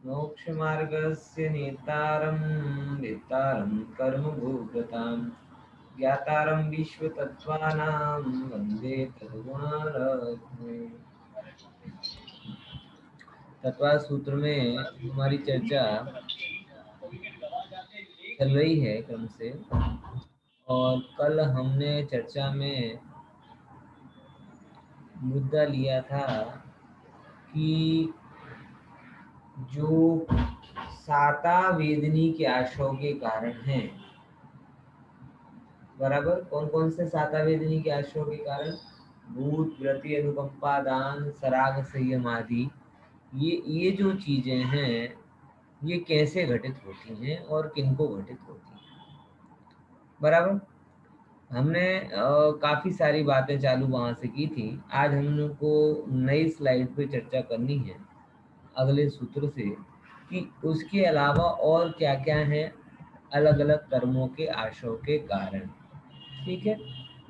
मोक्ष मार्गस्य नेतारं वेत्तारं कर्म भोगतां ज्ञातारं विश्वतत्त्वानां वन्दे तद्गुणार्णवम्। तत्व सूत्र में हमारी चर्चा चल रही है क्रम से, और कल हमने चर्चा में मुद्दा लिया था कि जो साता वेदनी के आश्रव के कारण हैं, बराबर, कौन कौन से साता वेदनी के आश्रव के कारण? भूत, व्रति, अनुकंपा, दान, सराग, संयम आदि। ये जो चीजें हैं, ये कैसे घटित होती हैं और किनको घटित होती हैं, बराबर। हमने काफी सारी बातें चालू वहां से की थी। आज हम लोग को नई स्लाइड पे चर्चा करनी है अगले सूत्र से, कि उसके अलावा और क्या क्या है अलग अलग कर्मों के आश्रव के कारण। ठीक है,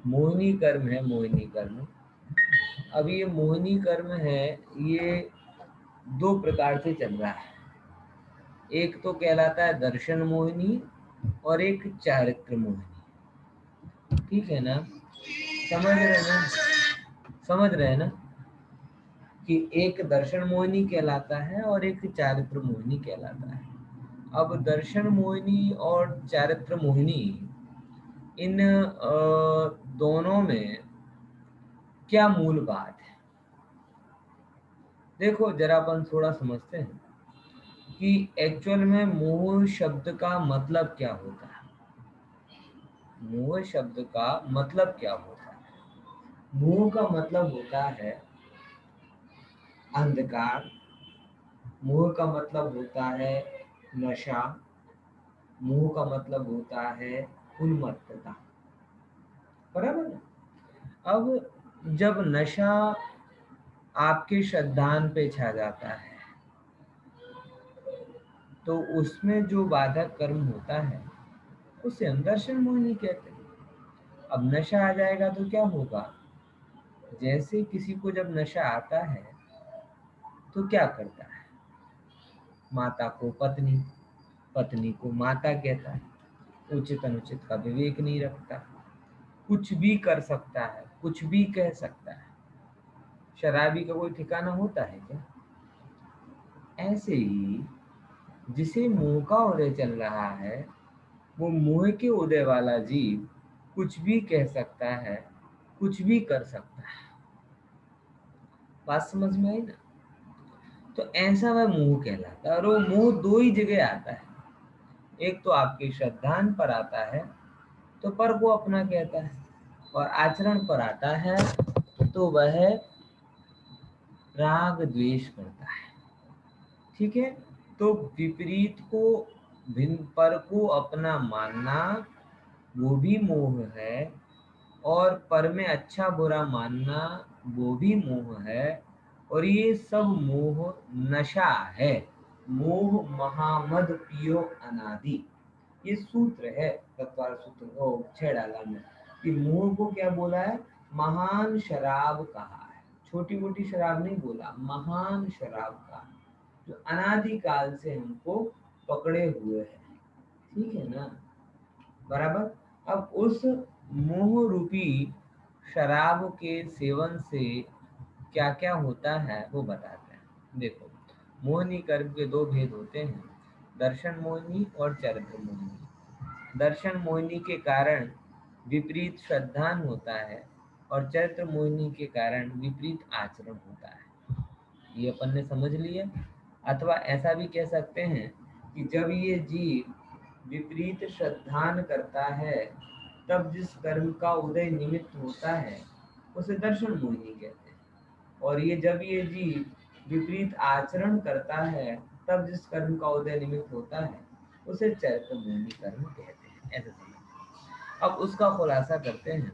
मोहिनी कर्म है, मोहिनी कर्म। अब ये मोहिनी कर्म है, ये दो प्रकार से चल रहा है। एक तो कहलाता है दर्शन मोहिनी और एक चारित्र मोहिनी। ठीक है ना, समझ रहे ना, समझ रहे हैं ना, कि एक दर्शन मोहिनी कहलाता है और एक चारित्र मोहिनी कहलाता है। अब दर्शन मोहिनी और चारित्र मोहिनी, इन दोनों में क्या मूल बात है? देखो जरा अपन थोड़ा समझते हैं कि एक्चुअल में मोह शब्द का मतलब क्या होता है। मोह शब्द का मतलब क्या होता है? मोह का मतलब होता है अंधकार, मोह का मतलब होता है नशा, मोह का मतलब होता है उन्मत्तता, बराबर ना? अब जब नशा आपके श्रद्धान पे छा जाता है, तो उसमें जो बाधक कर्म होता है उसे हम दर्शन मोहिनी कहते हैं। अब नशा आ जाएगा तो क्या होगा? जैसे किसी को जब नशा आता है तो क्या करता है? माता को पत्नी, पत्नी को माता कहता है, उचित अनुचित का विवेक नहीं रखता, कुछ भी कर सकता है, कुछ भी कह सकता है। शराबी का कोई ठिकाना होता है क्या? ऐसे ही जिसे मोह का उदय चल रहा है, वो मोह के उदय वाला जीव कुछ भी कह सकता है, कुछ भी कर सकता है। बात समझ में आई ना? तो ऐसा वह मोह कहलाता है, और वो मोह दो ही जगह आता है। एक तो आपके श्रद्धान पर आता है तो पर को अपना कहता है, और आचरण पर आता है तो वह राग द्वेष करता है। ठीक है, तो विपरीत को, भिन्न पर को अपना मानना, वो भी मोह है, और पर में अच्छा बुरा मानना, वो भी मोह है। और ये सब मोह नशा है। मोह महामद पियो अनादि, ये सूत्र है तत्वार सूत्र को छह डाला में, कि मोह को क्या बोला है? महान शराब कहा है। छोटी मोटी शराब नहीं बोला, महान शराब कहा, जो अनादिकाल से हमको पकड़े हुए है। ठीक है ना, बराबर। अब उस मोह रूपी शराब के सेवन से क्या क्या होता है वो बताते हैं। देखो, मोहिनी कर्म के दो भेद होते हैं, दर्शन मोहिनी और चरित्र मोहिनी। दर्शन मोहिनी के कारण विपरीत श्रद्धान होता है, और चरित्र मोहिनी के कारण विपरीत आचरण होता है। ये अपन ने समझ लिया। अथवा ऐसा भी कह सकते हैं कि जब ये जीव विपरीत श्रद्धान करता है, तब जिस कर्म का उदय निमित्त होता है उसे दर्शन मोहिनी कहते हैं। और ये जब ये जीव विपरीत आचरण करता है, तब जिस कर्म का उदय निमित्त होता है उसे चरित्र मोहिनी कर्म कहते हैं। ऐसे समझ। अब उसका खुलासा करते हैं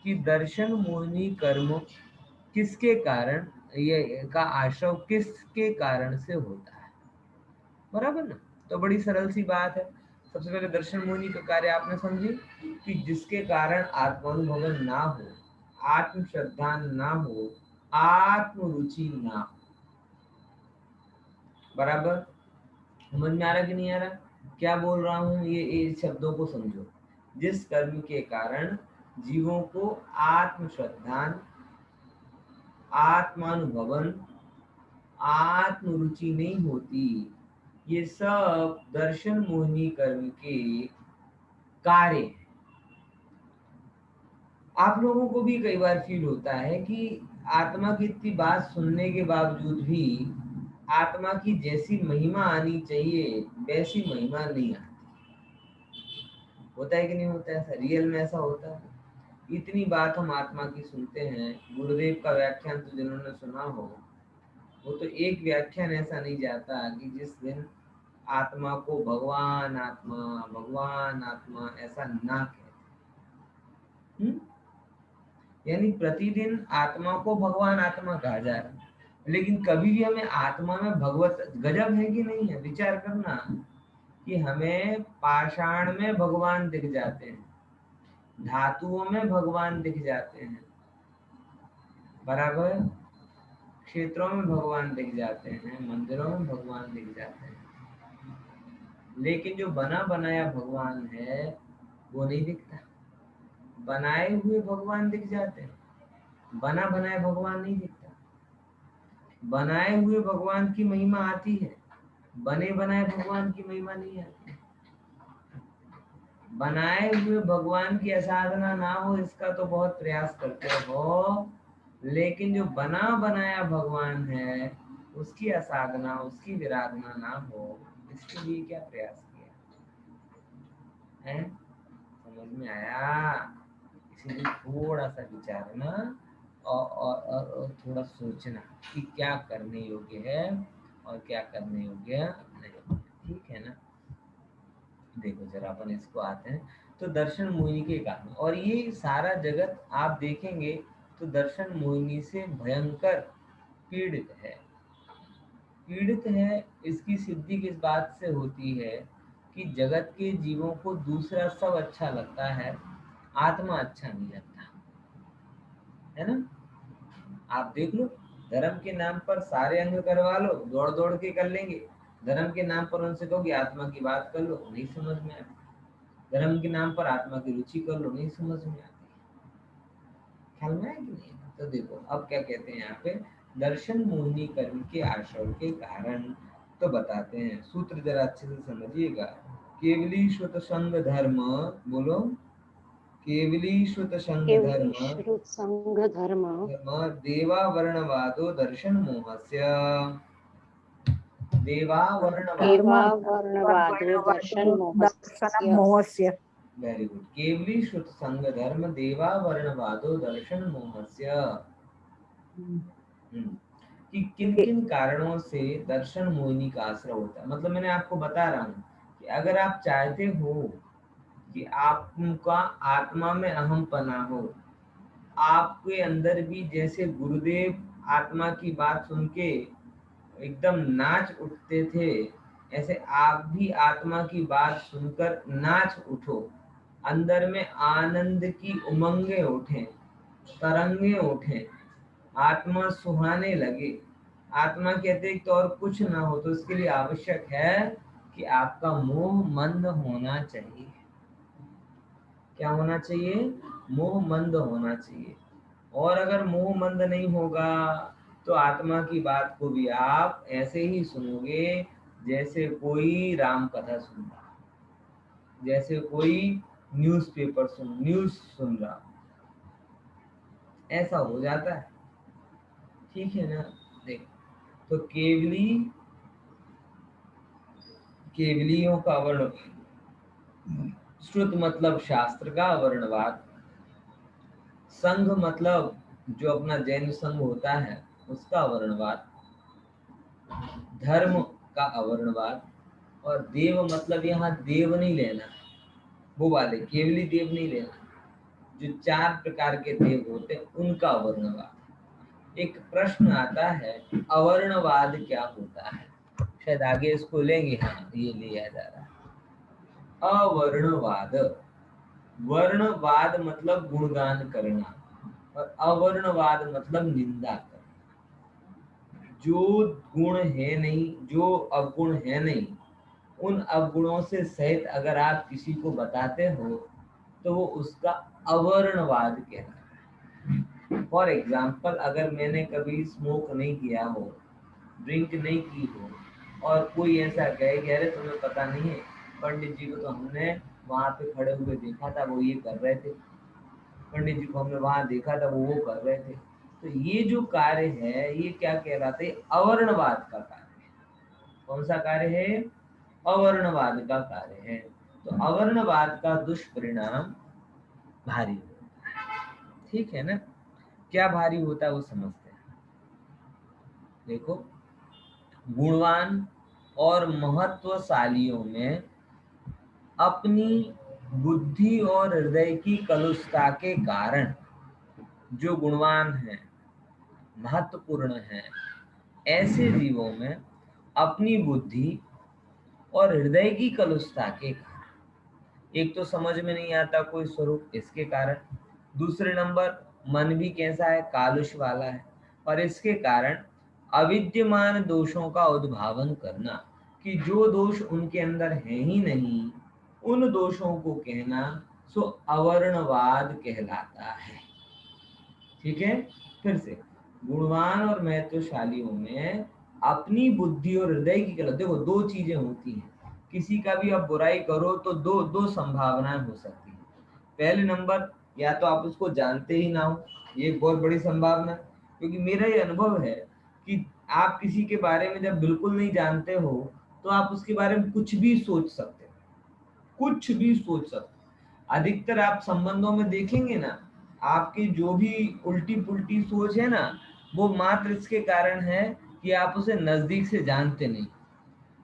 कि दर्शन मोहिनी कर्म किसके कारण, ये का आश्रव किसके कारण से होता है, बराबर ना? तो बड़ी सरल सी बात है। सबसे पहले दर्शन मोहिनी का कार्य आपने समझी, कि जिसके कारण आत्मानुभवन ना हो, आत्म श्रद्धा ना हो, आत्म रुचि ना हो। बराबर समझ में आ रहा कि नहीं आ रहा क्या बोल रहा हूं? ये शब्दों को समझो। जिस कर्म के कारण जीवों को आत्म श्रद्धा, आत्मानुभवन, आत्म रुचि नहीं होती, ये सब दर्शन मोहिनी कर्म के कार्य हैं। आप लोगों को भी कई बार फील होता है कि आत्मा की इतनी बात सुनने के बावजूद भी आत्मा की जैसी महिमा आनी चाहिए वैसी महिमा नहीं आती। होता है कि नहीं होता है? ऐसा रियल में ऐसा होता है। इतनी बात हम आत्मा की सुनते हैं। गुरुदेव का व्याख्यान तो जिन्होंने सुना हो, वो तो एक व्याख्यान ऐसा नहीं जाता कि जिस दिन आत्मा को भगवान आत्मा ऐसा ना कहे। यानी प्रतिदिन आत्मा को भगवान आत्मा कहा जा रहा है, लेकिन कभी भी हमें आत्मा में भगवत, गजब है कि नहीं है? विचार करना कि हमें पाषाण में भगवान दिख जाते हैं, धातुओं में भगवान दिख जाते हैं, बराबर क्षेत्रों में भगवान दिख जाते हैं, मंदिरों में भगवान दिख जाते हैं, लेकिन जो बना बनाया भगवान है वो नहीं दिखता। बनाए हुए भगवान दिख जाते हैं, बना बनाया भगवान नहीं दिखता। बनाए हुए भगवान की महिमा आती है, बने बनाए भगवान की महिमा नहीं आती। बनाए हुए भगवान की असाधना ना हो इसका तो बहुत प्रयास करते हो, लेकिन जो बना बनाया भगवान है उसकी असाधना, उसकी विराधना ना हो, इसके लिए क्या प्रयास किया है? समझ में आया? इसीलिए थोड़ा सा विचारना और थोड़ा सोचना कि क्या करने योग्य है और क्या करने योग्य नहीं। ठीक है ना? देखो जरा अपन इसको आते हैं। तो दर्शन मोहिनी के कारण, और ये सारा जगत आप देखेंगे तो दर्शन मोहिनी से भयंकर पीड़ित है। पीड़ित है इसकी सिद्धि किस बात से होती है कि जगत के जीवों को दूसरा सब अच्छा लगता है, आत्मा अच्छा नहीं लगता है ना? आप देख लो, धर्म के नाम पर सारे अंग करवा लो, दौड़ दौड़ के कर लेंगे। धर्म के नाम पर उनसे कहो कि आत्मा की बात कर लो, नहीं समझ में आती। धर्म के नाम पर आत्मा की रुचि कर लो, नहीं समझ में आती। ख्याल में है कि नहीं? तो देखो अब क्या कहते हैं यहाँ पे, दर्शन मोहिनी कर्म के आश्रव के कारण। तो बताते हैं, सूत्र जरा अच्छे से समझिएगा। केवली श्रुत संग धर्म, बोलो, केवली श्रुत संग केवली धर्म, श्रुत संग धर्म, देवावर्णवादो दर्शन मोहस्य, देवावर्णवाद, देवावर्णवादो दर्शन दर्शनं मोहस्य। मोहस्य। Very good. केवली श्रुत संग धर्म देवावर्णवादो दर्शन मोहस्य। कि किन किन कारणों से दर्शन मोहिनी का आश्रय होता है। मतलब मैंने आपको बता रहा हूँ कि अगर आप चाहते हो कि आपका आत्मा में अहम पना हो, आपके अंदर भी जैसे गुरुदेव आत्मा की बात सुन के एकदम नाच उठते थे, ऐसे आप भी आत्मा की बात सुनकर नाच उठो, अंदर में आनंद की उमंगे उठें, तरंगे उठें, आत्मा सुहाने लगे, आत्मा के अतिरिक्त और कुछ ना हो। तो इसके लिए आवश्यक है कि आपका मोह मंद होना चाहिए। क्या होना चाहिए? मोह मंद होना चाहिए। और अगर मोह मंद नहीं होगा तो आत्मा की बात को भी आप ऐसे ही सुनोगे जैसे कोई राम कथा सुन रहा, जैसे कोई न्यूज़ सुन रहा, ऐसा हो जाता है। ठीक है ना? देख, तो केवलियों का वर्ण, श्रुत मतलब शास्त्र का वर्णवाद, संघ मतलब जो अपना जैन संघ होता है उसका वर्णवाद, धर्म का अवर्णवाद, और देव मतलब यहाँ देव नहीं लेना, वो वाले केवली देव नहीं लेना, जो 4 प्रकार के देव होते हैं उनका अवर्णवाद। एक प्रश्न आता है, अवर्णवाद क्या होता है? शायद आगे इसको लेंगे। हाँ, ये लिया जा रहा है अवर्णवाद। वर्णवाद मतलब गुणगान करना, और अवर्णवाद मतलब निंदा करना। जो गुण है नहीं, जो अवगुण है नहीं, उन अवगुणों से सहित अगर आप किसी को बताते हो तो वो उसका अवर्णवाद कहलाता है। फॉर एग्जाम्पल, अगर मैंने कभी स्मोक नहीं किया हो, ड्रिंक नहीं की हो, और कोई ऐसा कहे कि अरे तुम्हें पता नहीं है, पंडित जी को तो हमने वहां पे खड़े हुए देखा था, वो ये कर रहे थे, पंडित जी को हमने वहां देखा था, वो कर रहे थे, तो ये जो कार्य है ये क्या कहलाते हैं? अवर्णवाद का कार्य है। कौन सा कार्य है? अवर्णवाद का कार्य है। तो अवर्णवाद का दुष्परिणाम भारी होता है। ठीक है ना? क्या भारी होता है वो समझते हैं। देखो, गुणवान और महत्वशालियों में अपनी बुद्धि और हृदय की कलुषता के कारण, जो गुणवान है, महत्वपूर्ण है, ऐसे जीवों में अपनी बुद्धि और हृदय की कलुषता के कारण, एक तो समझ में नहीं आता कोई स्वरूप, इसके कारण। दूसरे नंबर, मन भी कैसा है? कालुष वाला है। और इसके कारण अविद्यमान दोषों का उद्भावन करना, कि जो दोष उनके अंदर है ही नहीं, उन दोषों को कहना, सो अवर्णवाद कहलाता है। ठीक है? फिर से, गुणवान और महत्वशालियों में अपनी बुद्धि और हृदय की कला, देखो दो चीजें होती हैं। किसी का भी आप बुराई करो तो दो दो संभावनाएं हो सकती हैं। पहले नंबर, या तो आप उसको जानते ही ना हो, ये एक बहुत बड़ी संभावना है। क्योंकि मेरा ये अनुभव है कि आप किसी के बारे में जब बिल्कुल नहीं जानते हो तो आप उसके बारे में कुछ भी सोच सकते हो, कुछ भी सोच सकते हो। अधिकतर आप संबंधों में देखेंगे ना, आपकी जो भी उल्टी पुल्टी सोच है ना, वो मात्र इसके कारण है कि आप उसे नजदीक से जानते नहीं।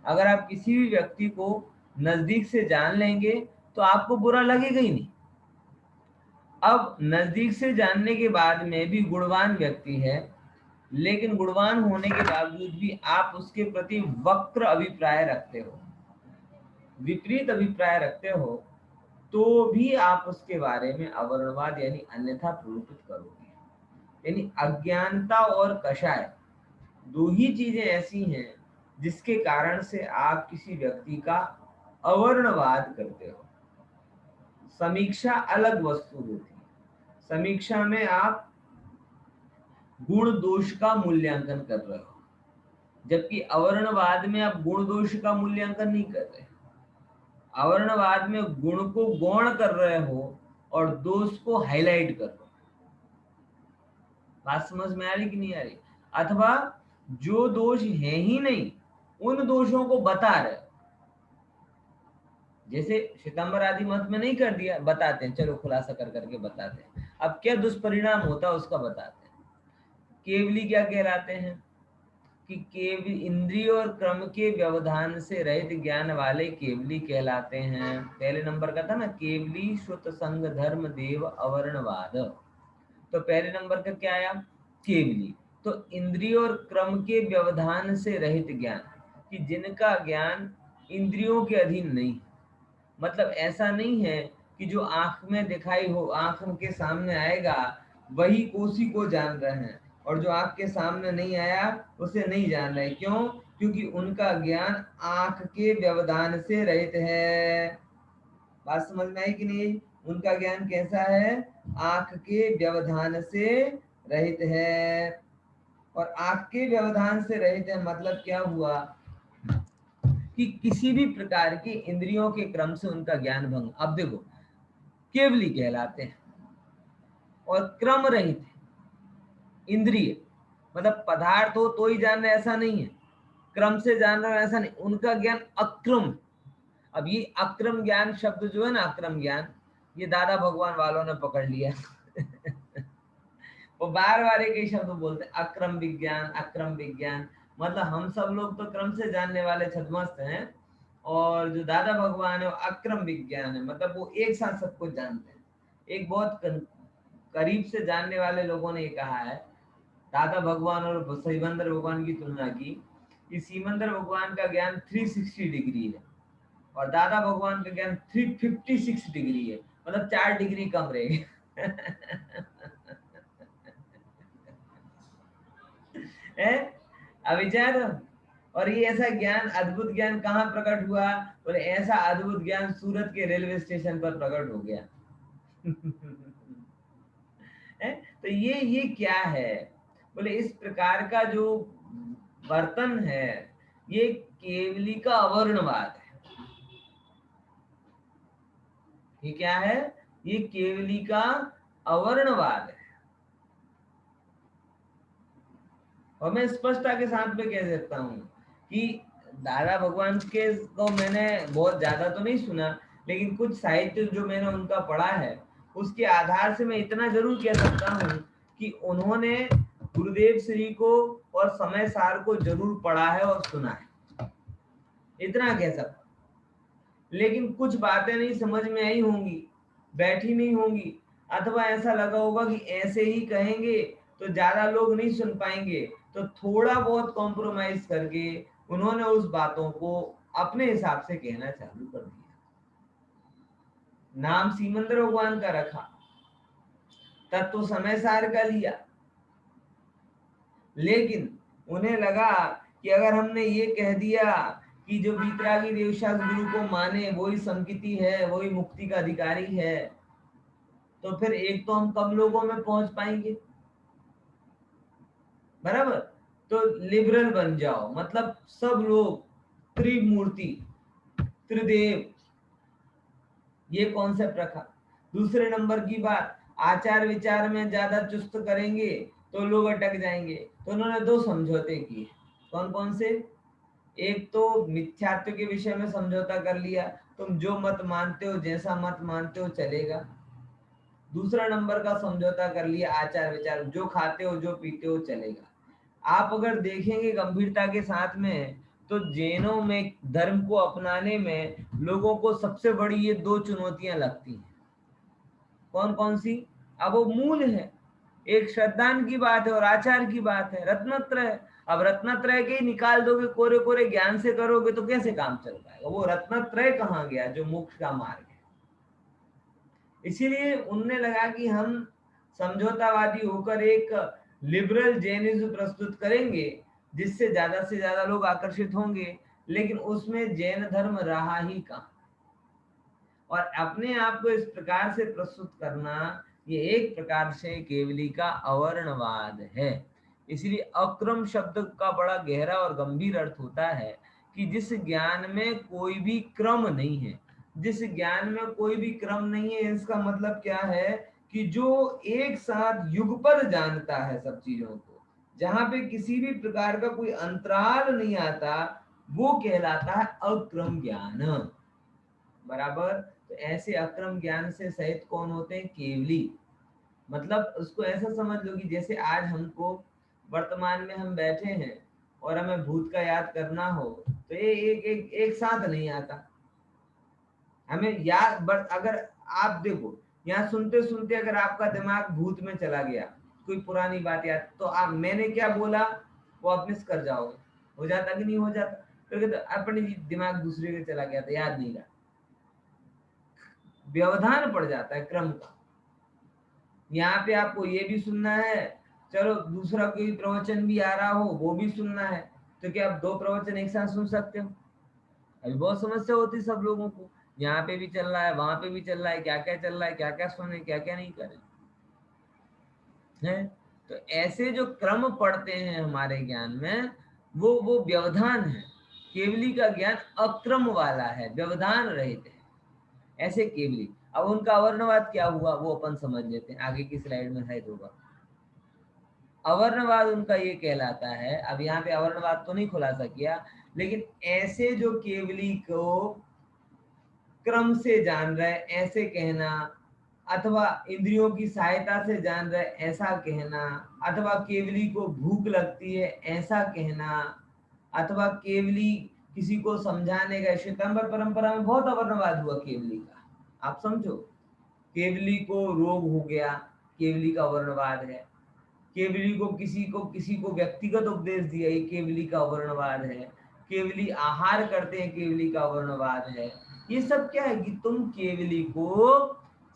अगर आप किसी भी व्यक्ति को नजदीक से जान लेंगे तो आपको बुरा लगेगा ही नहीं। अब नजदीक से जानने के बाद में भी गुणवान व्यक्ति है, लेकिन गुणवान होने के बावजूद भी आप उसके प्रति वक्र अभिप्राय रखते हो, विपरीत अभिप्राय रखते हो, तो भी आप उसके बारे में अवर्णवाद यानी अन्यथा प्ररूपित करोगे। यानी अज्ञानता और कषाय, दो ही चीजें ऐसी हैं जिसके कारण से आप किसी व्यक्ति का अवर्णवाद करते हो। समीक्षा अलग वस्तु होती है। समीक्षा में आप गुण दोष का मूल्यांकन कर रहे हो, जबकि अवर्णवाद में आप गुण दोष का मूल्यांकन नहीं कर रहे। अवर्णवाद में गुण को गौण कर रहे हो और दोष को हाईलाइट कर रहे हो। बात समझ में आ रही कि नहीं आ रही? अथवा जो दोष है ही नहीं, उन दोषों को बता रहे हो। जैसे श्वेतांबर आदि मत में नहीं कर दिया, बताते हैं, चलो खुलासा कर करके बताते हैं। अब क्या दुष्परिणाम होता है उसका बताते हैं। केवली क्या कहलाते हैं? कि केवल इंद्रिय और क्रम के व्यवधान से रहित ज्ञान वाले केवली कहलाते हैं। पहले नंबर का था ना, केवली श्रुत संग धर्म देव अवर्णवाद, तो पहले नंबर का क्या आया? केवली। तो इंद्रिय और क्रम के व्यवधान से रहित ज्ञान, कि जिनका ज्ञान इंद्रियों के अधीन नहीं, मतलब ऐसा नहीं है कि जो आंख में दिखाई हो, आंख के सामने आएगा वही उसी को जान रहे हैं, और जो आंख के सामने नहीं आया उसे नहीं जान रहे। क्यों? क्योंकि उनका ज्ञान आंख के व्यवधान से रहित है। बात समझ में आई कि नहीं? उनका ज्ञान कैसा है? आंख के व्यवधान से रहित है। और आंख के व्यवधान से रहित है मतलब क्या हुआ? कि किसी भी प्रकार की इंद्रियों के क्रम से उनका ज्ञान भंग। अब देखो, केवली कहलाते हैं और क्रम रहित है। इंद्रिय मतलब पदार्थ हो तो ही जान रहे ऐसा नहीं है, क्रम से जान रहे ऐसा नहीं, उनका ज्ञान अक्रम। अब ये अक्रम ज्ञान शब्द जो है ना, अक्रम ज्ञान, ये दादा भगवान वालों ने पकड़ लिया। वो बार बार एक ही शब्द बोलते हैं, अक्रम विज्ञान, अक्रम विज्ञान। मतलब हम सब लोग तो क्रम से जानने वाले छदमस्त हैं, और जो दादा भगवान है वो अक्रम विज्ञान है, मतलब वो एक साथ सब कुछ जानते हैं। एक बहुत करीब से जानने वाले लोगों ने ये कहा है, दादा भगवान और सिमंदर भगवान की तुलना की, कि सिमंदर भगवान का ज्ञान 360 डिग्री है और दादा भगवान का ज्ञान 356 डिग्री है, मतलब 4 डिग्री कम रहेगी। है अविचार। और ये ऐसा ज्ञान, अद्भुत ज्ञान कहाँ प्रकट हुआ? बोले ऐसा अद्भुत ज्ञान सूरत के रेलवे स्टेशन पर प्रकट हो गया। है तो ये क्या है? बोले इस प्रकार का जो वर्तन है ये केवली का अवर्णवाद है। ये क्या है? ये केवली का अवर्णवाद है। और मैं स्पष्टता के साथ में कह सकता हूँ कि दादा भगवान के को मैंने बहुत ज्यादा तो नहीं सुना, लेकिन कुछ साहित्य जो मैंने उनका पढ़ा है उसके आधार से मैं इतना जरूर कह सकता हूँ कि उन्होंने गुरुदेव श्री को और समय सार को जरूर पढ़ा है और सुना है, इतना कह सकता। लेकिन कुछ बातें नहीं समझ में आई होंगी, बैठी नहीं होंगी, अथवा ऐसा लगा होगा कि ऐसे ही कहेंगे तो ज्यादा लोग नहीं सुन पाएंगे, तो थोड़ा बहुत कॉम्प्रोमाइज करके उन्होंने उस बातों को अपने हिसाब से कहना चालू कर दिया। नाम सीमंदर भगवान का रखा, तत्व समय सार का लिया, लेकिन उन्हें लगा कि अगर हमने ये कह दिया कि जो वीतरागी देवशास गुरु को माने वही संकिति है, वही मुक्ति का अधिकारी है, तो फिर एक तो हम कम लोगों में पहुंच पाएंगे, बराबर। तो लिबरल बन जाओ, मतलब सब लोग त्रिमूर्ति, त्रिदेव, ये कॉन्सेप्ट रखा। दूसरे नंबर की बात, आचार विचार में ज्यादा चुस्त करेंगे तो लोग अटक जाएंगे, तो उन्होंने दो समझौते किए। कौन कौन से? एक तो मिथ्यात्व के विषय में समझौता कर लिया, तुम जो मत मानते हो, जैसा मत मानते हो चलेगा। दूसरा नंबर का समझौता कर लिया आचार विचार, जो खाते हो जो पीते हो चलेगा। आप अगर देखेंगे गंभीरता के साथ में तो जैनों में धर्म को अपनाने में लोगों को सबसे बड़ी ये दो चुनौतियां लगती हैं। कौन कौन सी? अब वो मूल है, एक श्रद्धान की बात है और आचार की बात है, रत्नत्रय। अब रत्नत्रय के ही निकाल दोगे, कोरे कोरे ज्ञान से करोगे तो कैसे काम चल पाएगा? वो रत्नत्रय कहाँ गया जो मोक्ष का मार्ग है? इसीलिए उनने लगा कि हम समझौतावादी होकर एक लिबरल जैनिज्म प्रस्तुत करेंगे जिससे से ज्यादा लोग आकर्षित होंगे, लेकिन उसमें जैन धर्म रहा ही कहाँ। और अपने आप को इस प्रकार से प्रस्तुत करना ये एक प्रकार से केवली का अवर्णवाद है। इसलिए अक्रम शब्द का बड़ा गहरा और गंभीर अर्थ होता है कि जिस ज्ञान में कोई भी क्रम नहीं है, जिस ज्ञान में कोई भी क्रम नहीं है, इसका मतलब क्या है कि जो एक साथ युगपद जानता है सब चीजों को, जहां पे किसी भी प्रकार का कोई अंतराल नहीं आता, वो कहलाता है अक्रम ज्ञान, बराबर। तो ऐसे अक्रम ज्ञान से सहित कौन होते हैं? केवली। मतलब उसको ऐसा समझ लो कि जैसे आज हमको वर्तमान में हम बैठे हैं और हमें भूत का याद करना हो तो ये एक साथ नहीं आता हमें याद। बट अगर आप देखो यहाँ सुनते सुनते अगर आपका दिमाग भूत में चला गया, कोई पुरानी बात याद, तो आप मैंने क्या बोला वो आप मिस कर जाओगे। हो जाता कि नहीं हो जाता? तो अपने दिमाग दूसरे के चला गया था, याद नहीं रहा, व्यवधान पड़ जाता है क्रम का। यहाँ पे आपको ये भी सुनना है, चलो दूसरा कोई प्रवचन भी आ रहा हो वो भी सुनना है, तो क्या आप दो प्रवचन एक साथ सुन सकते हो? अभी बहुत समस्या होती है सब लोगों को, यहाँ पे भी चल रहा है वहां पे भी चल रहा है, क्या क्या चल रहा है, क्या क्या सुने क्या क्या नहीं करें है। तो ऐसे जो क्रम पढ़ते हैं हमारे ज्ञान में वो व्यवधान है। केवली का ज्ञान अक्रम वाला है, व्यवधान रहित है, ऐसे केवली। अब उनका अवर्णवाद क्या हुआ वो अपन समझ लेते हैं, आगे की स्लाइड में शायद होगा। अवर्णवाद उनका ये कहलाता है, अब यहाँ पे अवर्णवाद तो नहीं खुलासा किया, लेकिन ऐसे जो केवली को क्रम से जान रहे ऐसे कहना, अथवा इंद्रियों की सहायता से जान रहे ऐसा कहना, अथवा केवली को भूख लगती है ऐसा कहना, अथवा केवली किसी को समझाने का, श्वेतांबर परंपरा में बहुत अवर्णवाद हुआ केवली का। आप समझो, केवली को रोग हो गया, केवली का वर्णवाद है। केवली को किसी को व्यक्तिगत उपदेश दिया, ये केवली का वर्णवाद है। केवली आहार करते हैं, केवली का वर्णवाद है। ये सब क्या है कि तुम केवली को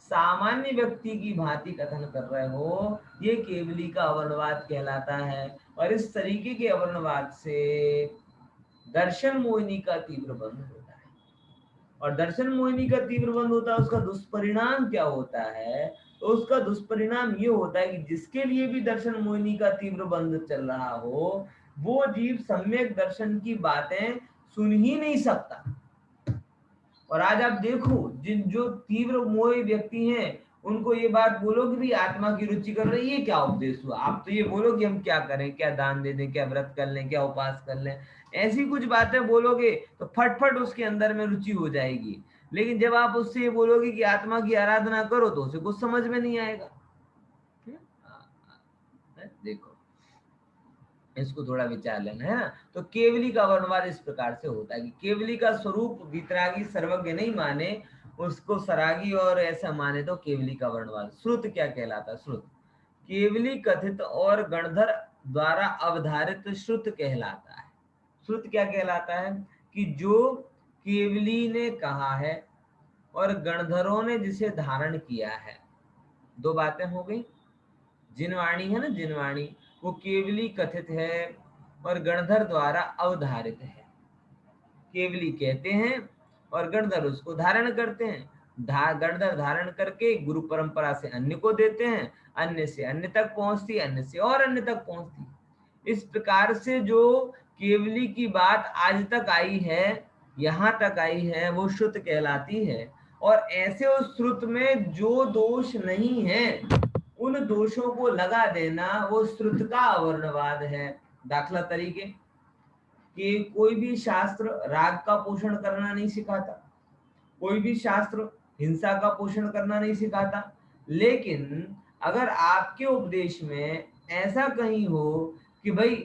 सामान्य व्यक्ति की भांति कथन कर रहे हो, ये केवली का अवर्णवाद कहलाता है। और इस तरीके के अवर्णवाद से दर्शन मोहिनी का तीव्र बंध होता है। और दर्शन मोहिनी का तीव्र बंध होता है, उसका दुष्परिणाम क्या होता है? तो उसका दुष्परिणाम ये होता है कि जिसके लिए भी दर्शन मोहिनी का तीव्र बंध चल रहा हो, वो जीव सम्यक दर्शन की बातें सुन ही नहीं सकता। और आज आप देखो, जिन जो तीव्र मोही व्यक्ति हैं, उनको ये बात बोलो कि भाई आत्मा की रुचि कर रही है, क्या उपदेश हुआ? आप तो ये बोलो कि हम क्या करें, क्या दान दे दें, क्या व्रत कर लें, क्या उपास कर लें, ऐसी कुछ बातें बोलोगे तो फटफट उसके अंदर में रुचि हो जाएगी। लेकिन जब आप उससे ये बोलोगे कि आत्मा की आराधना करो, तो उसे कुछ समझ में नहीं आएगा। देखो, इसको थोड़ा विचार लेना है ना। तो केवली का वर्णवाद इस प्रकार से होता है कि केवली का स्वरूप वितरागी सर्वज्ञ नहीं माने, उसको सरागी और ऐसा माने तो केवली का वर्णवाद। श्रुत क्या कहलाता है? श्रुत केवली कथित और गणधर द्वारा अवधारित श्रुत कहलाता है। श्रुत क्या कहलाता है? कि जो केवली ने कहा है और गणधरों ने जिसे धारण किया है। दो बातें हो गई। जिनवाणी है ना, जिनवाणी, वो केवली कथित है और गणधर द्वारा अवधारित है। केवली कहते हैं और गणधर उसको धारण करते हैं। गणधर धारण करके गुरु परंपरा से अन्य को देते हैं, अन्य से अन्य तक पहुंचती, अन्य से और अन्य तक पहुंचती। इस प्रकार से जो केवली की बात आज तक आई है, यहाँ तक आई है, वो श्रुत कहलाती है। और ऐसे उस श्रुत में जो दोष नहीं है, उन दोषों को लगा देना, वो श्रुत का अवर्णवाद है। दाखला तरीके कि कोई भी शास्त्र राग का पोषण करना नहीं सिखाता, कोई भी शास्त्र हिंसा का पोषण करना नहीं सिखाता। लेकिन अगर आपके उपदेश में ऐसा कहीं हो कि भाई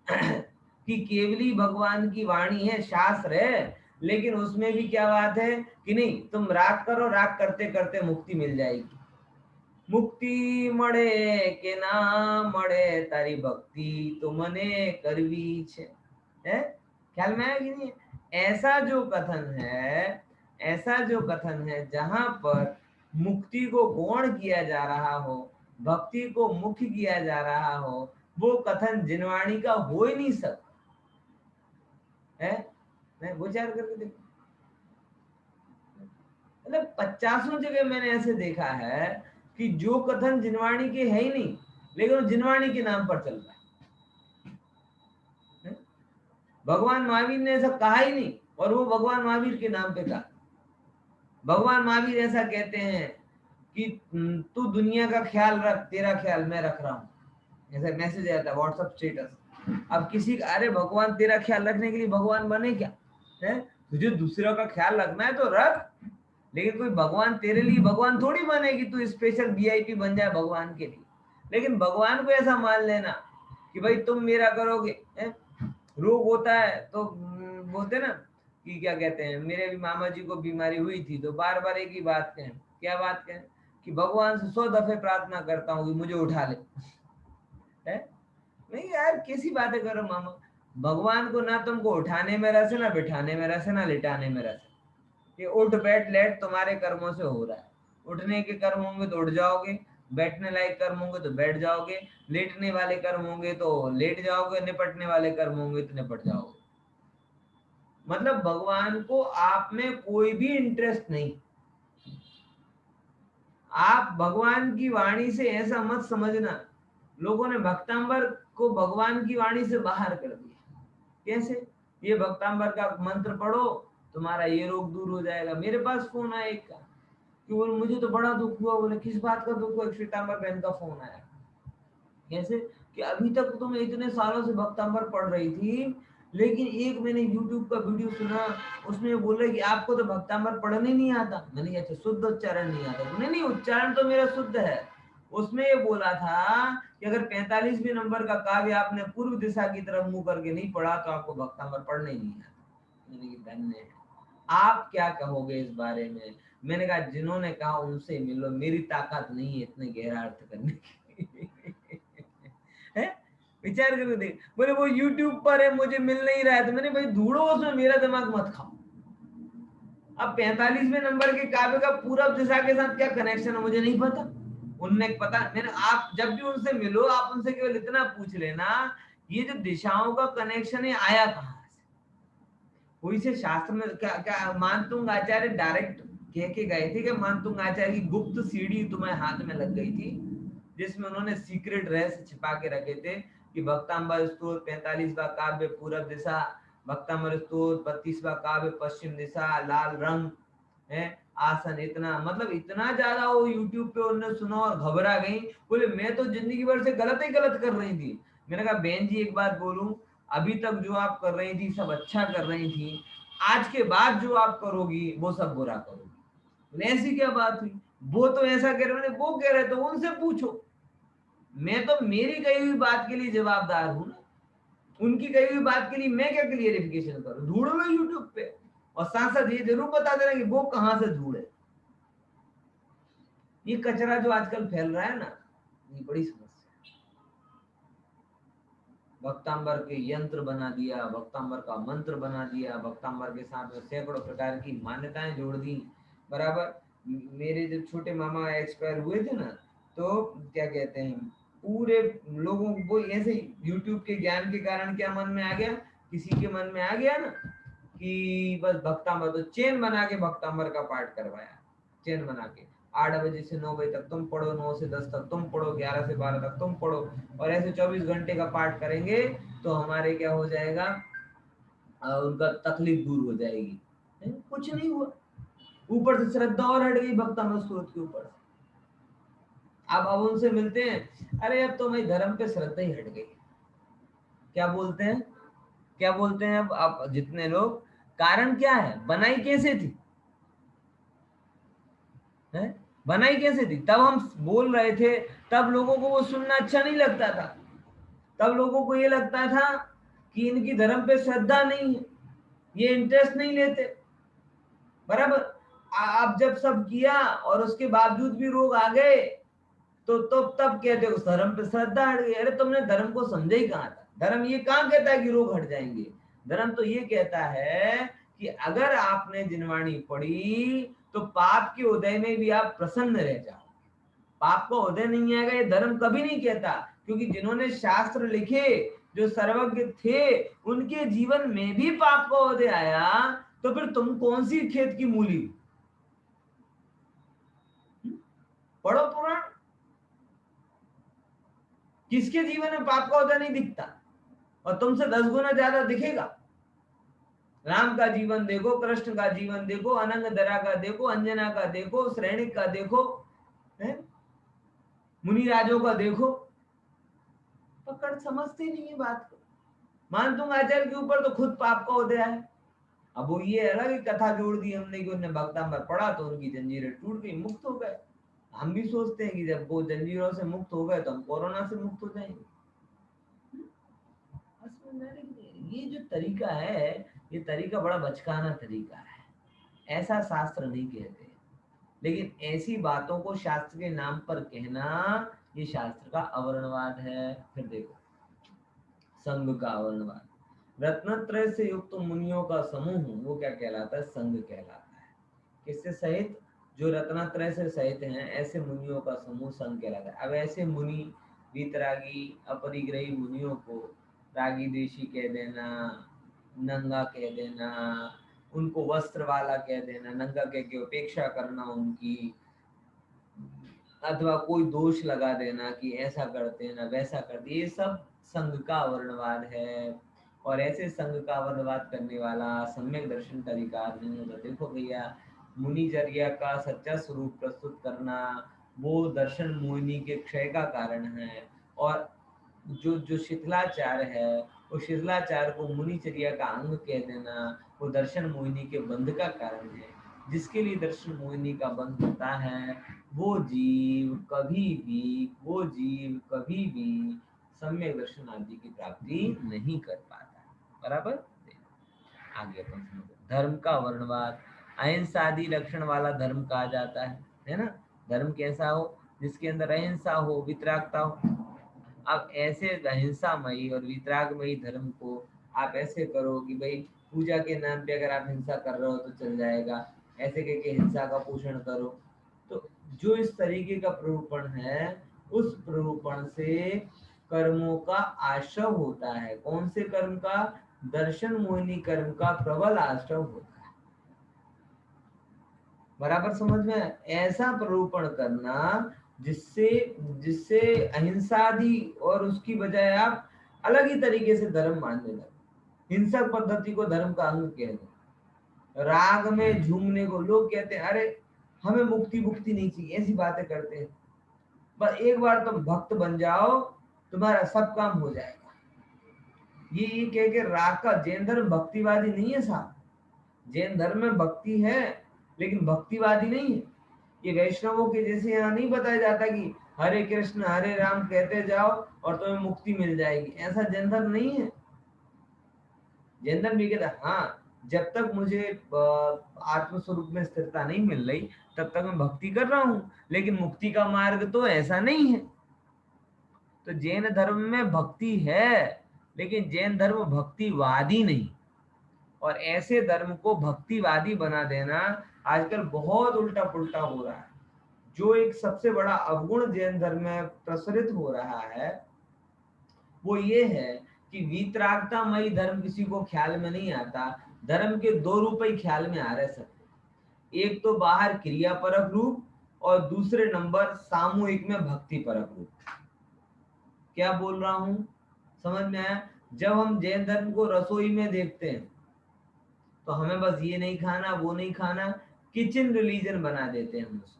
कि केवली भगवान की वाणी है, शास्त्र है, लेकिन उसमें भी क्या बात है कि नहीं, तुम राग करो, राग करते करते मुक्ति मिल जाएगी, मुक्ति मळे के ना मळे तारी भक्ति तो मने करवी छे। है, ख्याल में आया कि नहीं? ऐसा जो कथन है, ऐसा जो कथन है जहां पर मुक्ति को गौण किया जा रहा हो, भक्ति को मुख्य किया जा रहा हो, वो कथन जिनवाणी का हो ही नहीं सकता है। मैं विचार करके देखो, मतलब 50 जगह मैंने ऐसे देखा है कि जो कथन जिनवाणी के है ही नहीं, लेकिन वो जिनवाणी के नाम पर चल रहा है। भगवान महावीर ने ऐसा कहा ही नहीं, और वो भगवान महावीर के नाम पे कहा। भगवान महावीर ऐसा कहते हैं कि तू दुनिया का ख्याल रख, तेरा ख्याल मैं रख रहा हूं। ऐसा मैसेज आता है व्हाट्सएप स्टेटस। अब किसी का, अरे भगवान तेरा ख्याल रखने के लिए भगवान बने क्या है? तुझे दूसरों का ख्याल रखना है तो रख, लेकिन कोई भगवान तेरे लिए भगवान थोड़ी बने कि तू स्पेशल वीआईपी बन जाए भगवान के लिए। लेकिन भगवान को ऐसा मान लेना कि भाई तुम मेरा करोगे। रोग होता है तो बोलते ना कि क्या कहते हैं, मेरे भी मामा जी को बीमारी हुई थी तो बार बार एक ही बात कहें, क्या बात कहें कि भगवान से 100 दफे प्रार्थना करता हूँ कि मुझे उठा ले। है नहीं यार, कैसी बातें करो मामा। भगवान को ना तुमको उठाने में रस है, ना बिठाने में रस है, ना लिटाने में रस है। ये उठ बैठ लेट तुम्हारे कर्मों से हो रहा है। उठने के कर्म होंगे तो उठ जाओगे, बैठने लायक कर्म होंगे तो बैठ जाओगे, लेटने वाले कर्म होंगे तो लेट जाओगे, निपटने वाले कर्म होंगे तो निपट जाओगे। मतलब भगवान को आप में कोई भी इंटरेस्ट नहीं। आप भगवान की वाणी से ऐसा मत समझना। लोगों ने भक्तांबर को भगवान की वाणी से बाहर कर दिया। कैसे? ये भक्तांबर का मंत्र पढ़ो, तुम्हारा ये रोग दूर हो जाएगा। मेरे पास फोन आया एक का कि बोले मुझे तो बड़ा दुख हुआ। बोले किस बात का दुख हुआ? एक श्वेतांबर बहन का फोन आया। कैसे? कि अभी तक तो मैं इतने सालों से भक्तांबर पढ़ रही थी, लेकिन एक मैंने YouTube का वीडियो सुना, उसमें बोले कि आपको तो भक्तांबर पढ़ने नहीं आता। मैंने अच्छा, शुद्ध उच्चारण नहीं आता? नहीं नहीं, उच्चारण तो मेरा शुद्ध है। उसमें ये बोला था कि अगर 45वें नंबर का काव्य आपने पूर्व दिशा की तरफ मुंह करके नहीं पढ़ा तो आपको भक्तांबर पढ़ने ही नहीं आता। मैंने कहा धन्य है। आप क्या कहोगे इस बारे में? मैंने कहा जिन्होंने कहा उनसे मिलो, मेरी ताकत नहीं है इतने गहरा अर्थ करने की। है, विचार करके देख। बोले वो YouTube पर है, मुझे मिल नहीं रहा है। तो मैंने भाई ढूंढो उसमें, मेरा दिमाग मत खाओ। अब 45वें नंबर के काव्य का पूरब दिशा के साथ क्या कनेक्शन है मुझे नहीं पता, उनने पता मैंने, आप जब भी उनसे मिलो आप उनसे केवल इतना पूछ लेना ये जो दिशाओं का कनेक्शन है आया कहाँ से। कोई से शास्त्र में क्या क्या मानतुंग आचार्य डायरेक्ट कह के गए थे कि मानतुंग आचार्य की गुप्त सीढ़ी तुम्हारे हाथ में लग गई थी, जिसमें उन्होंने सीक्रेट रहस्य छिपा के रखे थे कि भक्तांबर स्तोत्र 45वां काव्य पूरब दिशा, भक्तांबर स्तोत्र 32वां काव्य पश्चिम दिशा, लाल रंग है, आसन, इतना मतलब इतना ज्यादा वो यूट्यूब पे उन्होंने सुना और घबरा गई। बोले मैं तो जिंदगी भर से गलत ही गलत कर रही थी। मैंने कहा बहन जी एक बात बोलूं, अभी तक जो आप कर रही थी सब अच्छा कर रही थी, आज के बाद जो आप करोगी वो सब बुरा करोगी। बोले ऐसी क्या बात हुई, वो तो ऐसा कह रहे, वो कह रहे तो उनसे पूछो, मैं तो मेरी कही हुई बात के लिए जवाबदार हूं ना, उनकी कही हुई बात के लिए मैं क्या क्लियरिफिकेशन करूं, ढूंढो लो यूट्यूब पे, और साथ साथ ये जरूर बता देना कि वो कहां से ढूंढे। ये कचरा जो आजकल फैल रहा है ना, ये बड़ी समस्या। भक्तांबर के यंत्र बना दिया, भक्तांबर का मंत्र बना दिया, भक्तांबर के साथ में सैकड़ों प्रकार की मान्यताएं जोड़ दी। बराबर मेरे जब छोटे मामा एक्सपायर हुए थे ना, तो क्या कहते हैं पूरे लोगों को ऐसे यूट्यूब के ज्ञान के कारण क्या मन में आ गया, किसी के मन में आ गया ना कि बस भक्तांबर, तो चेन बना के भक्तांबर का पाठ करवाया, चेन बना के 8 बजे से 9 बजे तक तुम पढ़ो, 9 से 10 तक तुम पढ़ो, 11 से 12 तक तुम पढ़ो, और ऐसे 24 घंटे का पाठ करेंगे तो हमारे क्या हो जाएगा, उनका तकलीफ दूर हो जाएगी। कुछ नहीं हुआ, ऊपर से श्रद्धा और हट गई भक्तामृत स्रोत के ऊपर से। अब उनसे मिलते हैं, अरे अब तो मेरी धर्म पे श्रद्धा ही हट गई। क्या बोलते हैं, क्या बोलते हैं अब जितने लोग, कारण क्या है, बनाई कैसे थी है? बनाई कैसे थी, तब हम बोल रहे थे, तब लोगों को वो सुनना अच्छा नहीं लगता था, तब लोगों को ये लगता था कि इनकी धर्म पे श्रद्धा नहीं है, ये इंटरेस्ट नहीं लेते। बराबर आप जब सब किया और उसके बावजूद भी रोग आ गए तो तब कहते हो धर्म पे श्रद्धा हट गई। अरे तुमने धर्म को समझा ही कहाँ था, धर्म ये कहाँ कहता है कि रोग हट जाएंगे, धर्म तो ये कहता है कि अगर आपने जिनवाणी पढ़ी तो पाप के उदय में भी आप प्रसन्न रह जाओ, पाप का उदय नहीं आएगा, ये धर्म कभी नहीं कहता, क्योंकि जिन्होंने शास्त्र लिखे जो सर्वज्ञ थे उनके जीवन में भी पाप का उदय आया, तो फिर तुम कौन सी खेत की मूली, पढ़ो पुराण, किसके जीवन में पाप का उदय नहीं दिखता, और तुमसे 10 गुना ज्यादा दिखेगा। राम का जीवन देखो, कृष्ण का जीवन देखो, अनंग दरा का देखो, अंजना का देखो, श्रेणिक का देखो, मुनि राजों का देखो, पकड़ समझते नहीं है बात को। मानतुंग आचार्य के ऊपर तो खुद पाप का उदय है। अब वो ये अलग ही कथा जोड़ दी हमने कि उन्होंने भक्तांबर पढ़ा तो उनकी जंजीरें टूट गई, मुक्त हो गए। हम भी सोचते हैं कि जब वो जंजीरों से मुक्त हो गए तो हम कोरोना से मुक्त हो जाएंगे। ये जो तरीका है, ये तरीका बड़ा बचकाना तरीका है, ऐसा शास्त्र नहीं कहते, लेकिन ऐसी बातों को शास्त्र के नाम पर कहना ये शास्त्र का अवर्णवाद है। फिर देखो संघ का अवर्णवाद, रत्नत्रय से युक्त मुनियों का समूह वो क्या कहलाता है, संघ कहलाता है। किससे सहित, जो रत्नत्रय से सहित हैं ऐसे मुनियों का समूह संघ कहलाता है। अब ऐसे मुनि वीतरागी अपरिग्रही मुनियों को रागी देशी कह देना, नंगा कह देना, उनको वस्त्र वाला कह देना, नंगा कह के उपेक्षा करना उनकी, अथवा कोई दोष लगा देना कि ऐसा करते हैं ना वैसा करते, ये सब संघ का वर्णवाद है। और ऐसे संघ का वर्णवाद करने वाला सम्यक दर्शन का अधिकार नहीं होता। देखो भैया, मुनिचर्या का सच्चा स्वरूप प्रस्तुत करना वो दर्शन मोहिनी के क्षय का कारण है, और जो जो शिथिलाचार है वो शिथिलाचार को मुनिचर्या का अंग कह देना वो दर्शन मोहिनी के बंध का कारण है। जिसके लिए दर्शन मोहिनी का बंध होता है वो जीव कभी भी सम्यक दर्शन आदि की प्राप्ति नहीं कर पाता। बराबर। आगे अपन धर्म का वर्णवाद, अहिंसा आदि लक्षण वाला धर्म कहा जाता है ना। धर्म कैसा हो, जिसके अंदर अहिंसा हो, वितरागता हो। अब ऐसे अहिंसामयी और वितरागमयी धर्म को आप ऐसे करो कि भाई पूजा के नाम पे अगर आप हिंसा कर रहे हो तो चल जाएगा, ऐसे कह के हिंसा का पोषण करो। तो जो इस तरीके का प्ररूपण है, उस प्ररूपण से कर्मों का आश्रव होता है। कौन से कर्म का? दर्शन मोहिनी कर्म का प्रबल आश्रव होता है। बराबर समझ में? ऐसा प्ररूपण करना जिससे जिससे अहिंसादि और उसकी बजाय आप अलग ही तरीके से धर्म मानने लगे। हिंसक पद्धति को धर्म का अंग कह दो। राग में झूमने को लोग कहते हैं अरे हमें मुक्ति मुक्ति नहीं चाहिए, ऐसी बातें करते हैं। बस एक बार तुम भक्त बन जाओ, तुम्हारा सब काम हो जाएगा। ये कह के राग का, जैन धर्म भक्तिवादी नहीं है साहब। जैन धर्म में भक्ति है लेकिन भक्तिवादी नहीं है। ये वैष्णवों के जैसे यहाँ नहीं बताया जाता कि हरे कृष्ण हरे राम कहते जाओ और तुम्हें मुक्ति मिल जाएगी। ऐसा जैन धर्म नहीं है। जैन धर्म ये कहता हाँ, जब तक मुझे आत्म स्वरूप में स्थिरता नहीं मिल रही तब तक मैं भक्ति कर रहा हूं, लेकिन मुक्ति का मार्ग तो ऐसा नहीं है। तो जैन धर्म में भक्ति है लेकिन जैन धर्म भक्तिवादी नहीं। और ऐसे धर्म को भक्तिवादी बना देना आजकल बहुत उल्टा पुल्टा हो रहा है। जो एक सबसे बड़ा अवगुण जैन धर्म में प्रसरित हो रहा है वो ये है कि वीतरागतामयी धर्म किसी को ख्याल में नहीं आता। धर्म के दो रूप ही ख्याल में आ रहे सकते, एक तो बाहर क्रिया परक रूप और दूसरे नंबर सामूहिक में भक्ति परक रूप। क्या बोल रहा हूं, समझ में आया? जब हम जैन धर्म को रसोई में देखते हैं तो हमें बस ये नहीं खाना वो नहीं खाना, किचन रिलीजन बना देते हैं। हम उसको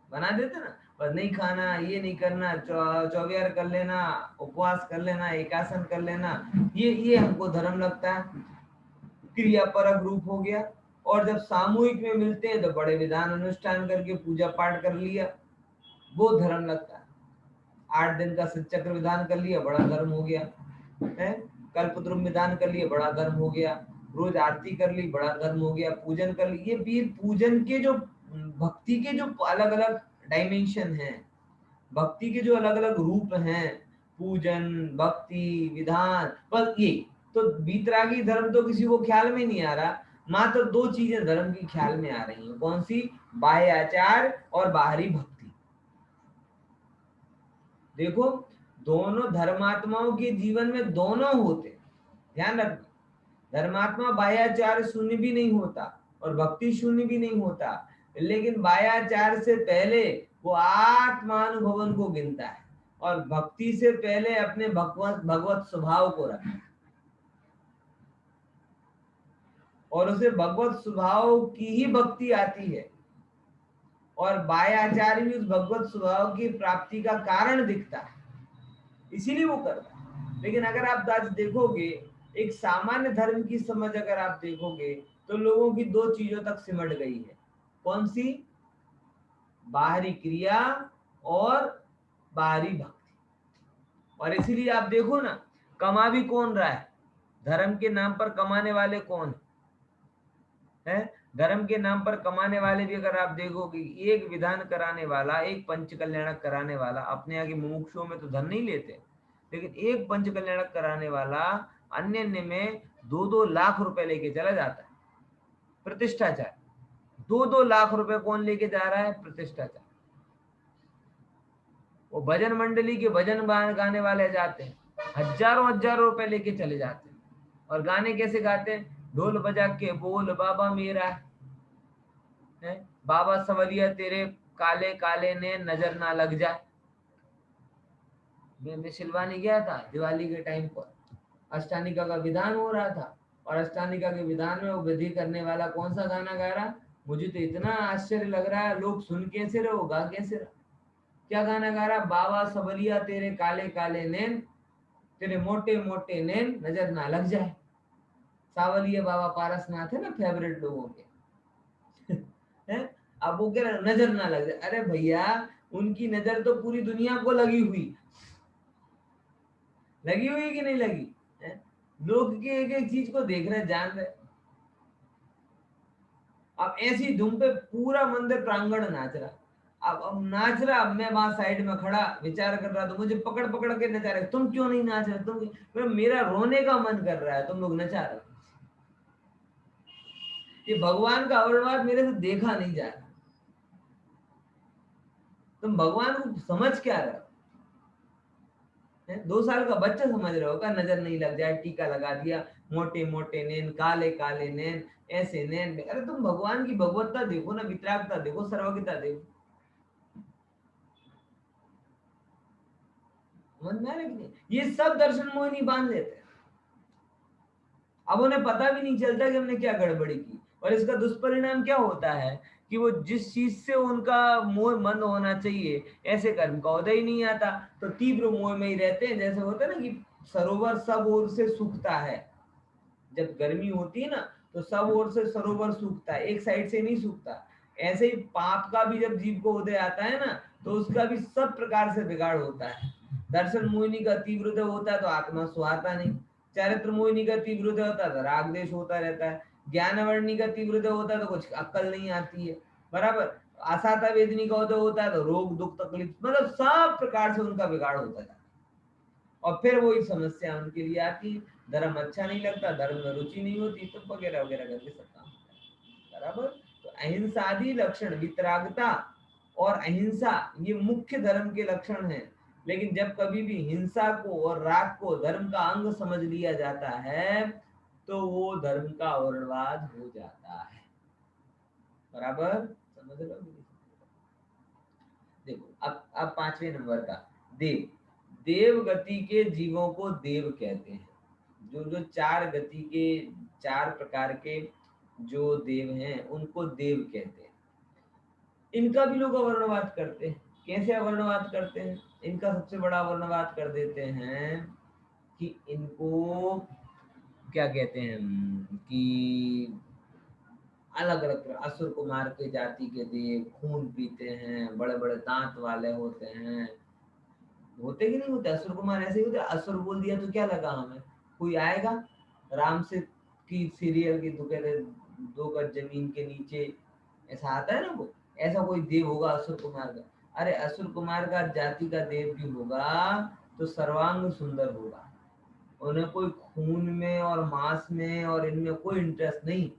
बना देते ना, बस नहीं खाना, ये नहीं करना, चौगियार कर लेना, उपवास कर लेना, एकासन कर लेना, ये हमको धर्म लगता है। क्रिया परक रूप हो गया। और जब सामूहिक में मिलते हैं तो बड़े विधान अनुष्ठान करके पूजा पाठ कर लिया, वो धर्म लगता है। 8 दिन का चक्र विधान कर लिया, बड़ा धर्म हो गया है। कल्पद्रुम विधान कर लिया, बड़ा धर्म हो गया। रोज आरती कर ली, बड़ा धर्म हो गया। पूजन कर ली, ये भी पूजन के जो भक्ति के जो अलग अलग डायमेंशन हैं, भक्ति के जो अलग अलग रूप हैं, पूजन भक्ति विधान, बस ये तो बीतरागी धर्म तो किसी को ख्याल में नहीं आ रहा। मात्र दो चीजें धर्म की ख्याल में आ रही हैं, कौन सी? बाह्य आचार और बाहरी भक्ति। देखो दोनों धर्मात्माओं के जीवन में दोनों होते, ध्यान रखना। धर्मात्मा बाह्याचार शून्य भी नहीं होता और भक्ति शून्य भी नहीं होता, लेकिन बाह्याचार से पहले वो आत्मानुभवन को गिनता है और भक्ति से पहले अपने भगवत स्वभाव को रखता है और उसे भगवत स्वभाव की ही भक्ति आती है। और बाह्याचार भी उस भगवत स्वभाव की प्राप्ति का कारण दिखता है, इसीलिए वो करता है। लेकिन अगर आप आज देखोगे, एक सामान्य धर्म की समझ अगर आप देखोगे तो लोगों की दो चीजों तक सिमट गई है। कौन सी? बाहरी क्रिया और बाहरी भक्ति। और इसीलिए आप देखो ना, कमा भी कौन रहा है? धर्म के नाम पर कमाने वाले कौन है? धर्म के नाम पर कमाने वाले भी अगर आप देखोगे, एक विधान कराने वाला, एक पंच कल्याणक कराने वाला, अपने आगे मुमुक्षुओं में तो धन नहीं लेते, लेकिन एक पंच कल्याणक कराने वाला अन्य में 2-2 लाख रुपए लेके चला जाता है। प्रतिष्ठाचार। 2-2 लाख रुपए कौन लेके जा रहा है? प्रतिष्ठाचार। वो भजन मंडली के भजन गाने वाले जाते हैं, हजारों रुपए लेके चले जाते हैं। और गाने कैसे गाते हैं? ढोल बजा के बोल बाबा मेरा है, बाबा सवरिया तेरे काले काले ने नजर ना लग जाए। मैं सिलवानी गया था दिवाली के टाइम पर, अष्टानिका का विधान हो रहा था और अष्टानिका के विधान में वो विधि करने वाला कौन सा गाना गा रहा, मुझे तो इतना आश्चर्य लग रहा है, लोग सुन कैसे रहे, गा कैसे रहा। क्या गाना गा रहा? बाबा सवरिया तेरे काले काले नैन, तेरे मोटे मोटे नैन नजर ना लग जाए। सावलिया बाबा पारसनाथ है ना, फेवरेट लोगों के है। अब वो कह रहे नजर ना लग जाए। अरे भैया, उनकी नजर तो पूरी दुनिया को लगी हुई कि नहीं लगी है? लोग के एक एक चीज को देख रहे, जान रहे। अब ऐसी धूम पे पूरा मंदिर प्रांगण नाच रहा। अब नाच रहा, अब मैं वहां साइड में खड़ा विचार कर रहा, तो मुझे पकड़ पकड़ के नचा रहे, तुम क्यों नहीं नाच रहे, तुम, मेरा रोने का मन कर रहा है, तुम लोग नचा रहे। कि भगवान का आवरणवाद मेरे से देखा नहीं जा रहा। तुम भगवान को समझ क्या रहे हो? 2 साल का बच्चा समझ रहे हो क्या? नजर नहीं लग जाए, टीका लगा दिया, मोटे मोटे नैन, काले काले नैन, ऐसे नैन। अरे तुम भगवान की भगवत्ता देखो ना, वितरागता देखो, सर्वज्ञता देखो। समझ में आ रहा है कि नहीं? ये सब दर्शन मोहिनी बांध लेते हैं। अब उन्हें पता भी नहीं चलता कि हमने क्या गड़बड़ी की, और इसका दुष्परिणाम क्या होता है कि वो जिस चीज से उनका मोह बंद होना चाहिए, ऐसे कर्म का उदय ही नहीं आता, तो तीव्र मोह में ही रहते हैं। जैसे होता है ना कि सरोवर सब ओर से सूखता है, जब गर्मी होती है ना तो सब ओर से सरोवर सूखता है, एक साइड से नहीं सूखता। ऐसे ही पाप का भी जब जीव को उदय आता है ना, तो उसका भी सब प्रकार से बिगाड़ होता है। दर्शन मोहिनी का तीव्र उदय होता है तो आत्मा सुहाता नहीं, चारित्र मोहिनी का तीव्र उदय होता है तो राग देश होता रहता है, ज्ञानवर्णी का तीव्र उदय होता है तो कुछ अक्कल नहीं आती है, बराबर। आसाता वेदनी का उदय होता है तो रोग दुख तकलीफ, मतलब सब प्रकार से उनका बिगाड़ होता जाता है। और फिर वही समस्या उनके लिए आती, धर्म अच्छा नहीं लगता, धर्म में रुचि नहीं होती, तो वगैरह वगैरह करके सब काम होता है, बराबर। तो अहिंसादी लक्षण, वितरागता और अहिंसा, ये मुख्य धर्म के लक्षण हैं। लेकिन जब कभी भी हिंसा को और राग को धर्म का अंग समझ लिया जाता है, तो वो धर्म का वर्णवाद हो जाता है, बराबर। समझ लो। देखो अब 5वें नंबर का देव। देव गति के जीवों को देव कहते हैं। जो जो 4 गति के, 4 प्रकार के जो देव हैं उनको देव कहते हैं। इनका भी लोग अवर्णवाद करते हैं। कैसे अवर्णवाद करते हैं? इनका सबसे बड़ा अवर्णवाद कर देते हैं कि इनको क्या कहते हैं कि अलग अलग असुर कुमार के जाति के देव, खून पीते हैं, बड़े बड़े दांत वाले होते हैं, होते कि नहीं होते? असुर कुमार ऐसे ही होते। असुर बोल दिया तो क्या लगा हमें, कोई आएगा राम से की सीरियल की तो कहते 2 गज जमीन के नीचे, ऐसा आता है ना, वो ऐसा कोई देव होगा असुर कुमार का। अरे असुर कुमार का जाति का देव भी होगा तो सर्वांग सुंदर होगा, उन्हें कोई खून में और मांस में और इनमें कोई इंटरेस्ट नहीं।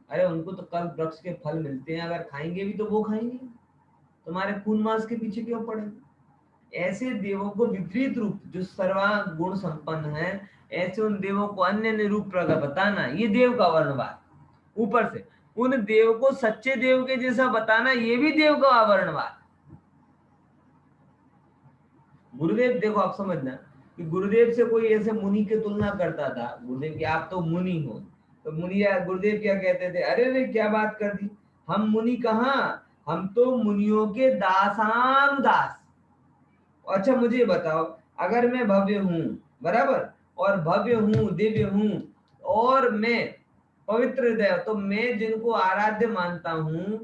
अरे उनको तो कल वृक्ष के फल मिलते हैं, अगर खाएंगे भी तो वो खाएंगे, तुम्हारे खून मांस के पीछे क्यों पड़ेंगे? ऐसे देवों को विपरीत रूप, जो सर्वांग गुण संपन्न है, ऐसे उन देवों को अन्य निरूप बताना, ये देव का वर्णवाद। ऊपर से उन देव को सच्चे देव के जैसा बताना, ये भी देव का वर्णवाद। गुरुदेव देखो, आप समझना कि गुरुदेव से कोई ऐसे मुनि की तुलना करता था, गुरुदेव की आप तो मुनि हो, तो मुनि गुरुदेव क्या कहते थे, अरे रे क्या बात कर दी, हम मुनि कहाँ, हम तो मुनियों के दासान दास। अच्छा मुझे बताओ, अगर मैं भव्य हूँ, बराबर, और भव्य हूँ, दिव्य हूँ, और मैं पवित्र हृदय, तो मैं जिनको आराध्य मानता हूँ,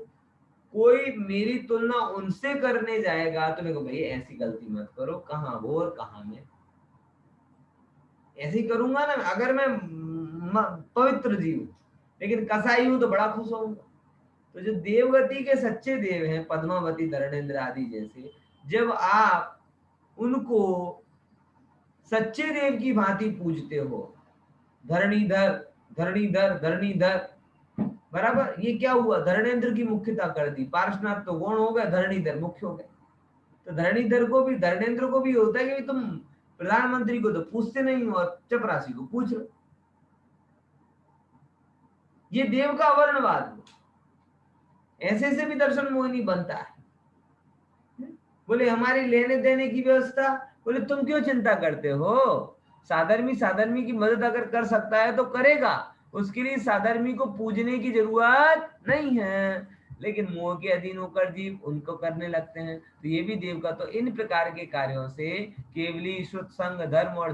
कोई मेरी तुलना उनसे करने जाएगा तो मैं कहूँ भाई ऐसी गलती मत करो, कहाँ वो और कहाँ मैं। ऐसे ही करूंगा ना अगर मैं पवित्र जीव, लेकिन कसाई हूं तो बड़ा खुश होऊंगा। तो जो देवगति के सच्चे देव हैं, पद्मावती, धरणेन्द्र आदि जैसे, जब आप उनको सच्चे देव की भांति पूजते हो, धरणीधर धरणीधर धरणीधर, बराबर, ये क्या हुआ, धरणेन्द्र की मुख्यता कर दी, पार्श्वनाथ तो गौण हो गया, धरणीधर मुख्य हो गया। तो धरणीधर को भी, धर्मेंद्र को भी होता है कि तुम प्रधानमंत्री को तो पूछते नहीं हो और चपरासी को पूछ लो। ये देव का वर्णवाद। ऐसे से भी दर्शन मोहिनी बनता है। बोले हमारी लेने देने की व्यवस्था, बोले तुम क्यों चिंता करते हो, साधर्मी साधर्मी की मदद अगर कर सकता है तो करेगा, उसके लिए साधर्मी को पूजने की जरूरत नहीं है। लेकिन मोह के अधीन होकर जीव उनको करने लगते हैं, तो ये भी देव का। तो इन प्रकार के कार्यों से केवली शुद्ध संग, धर्म और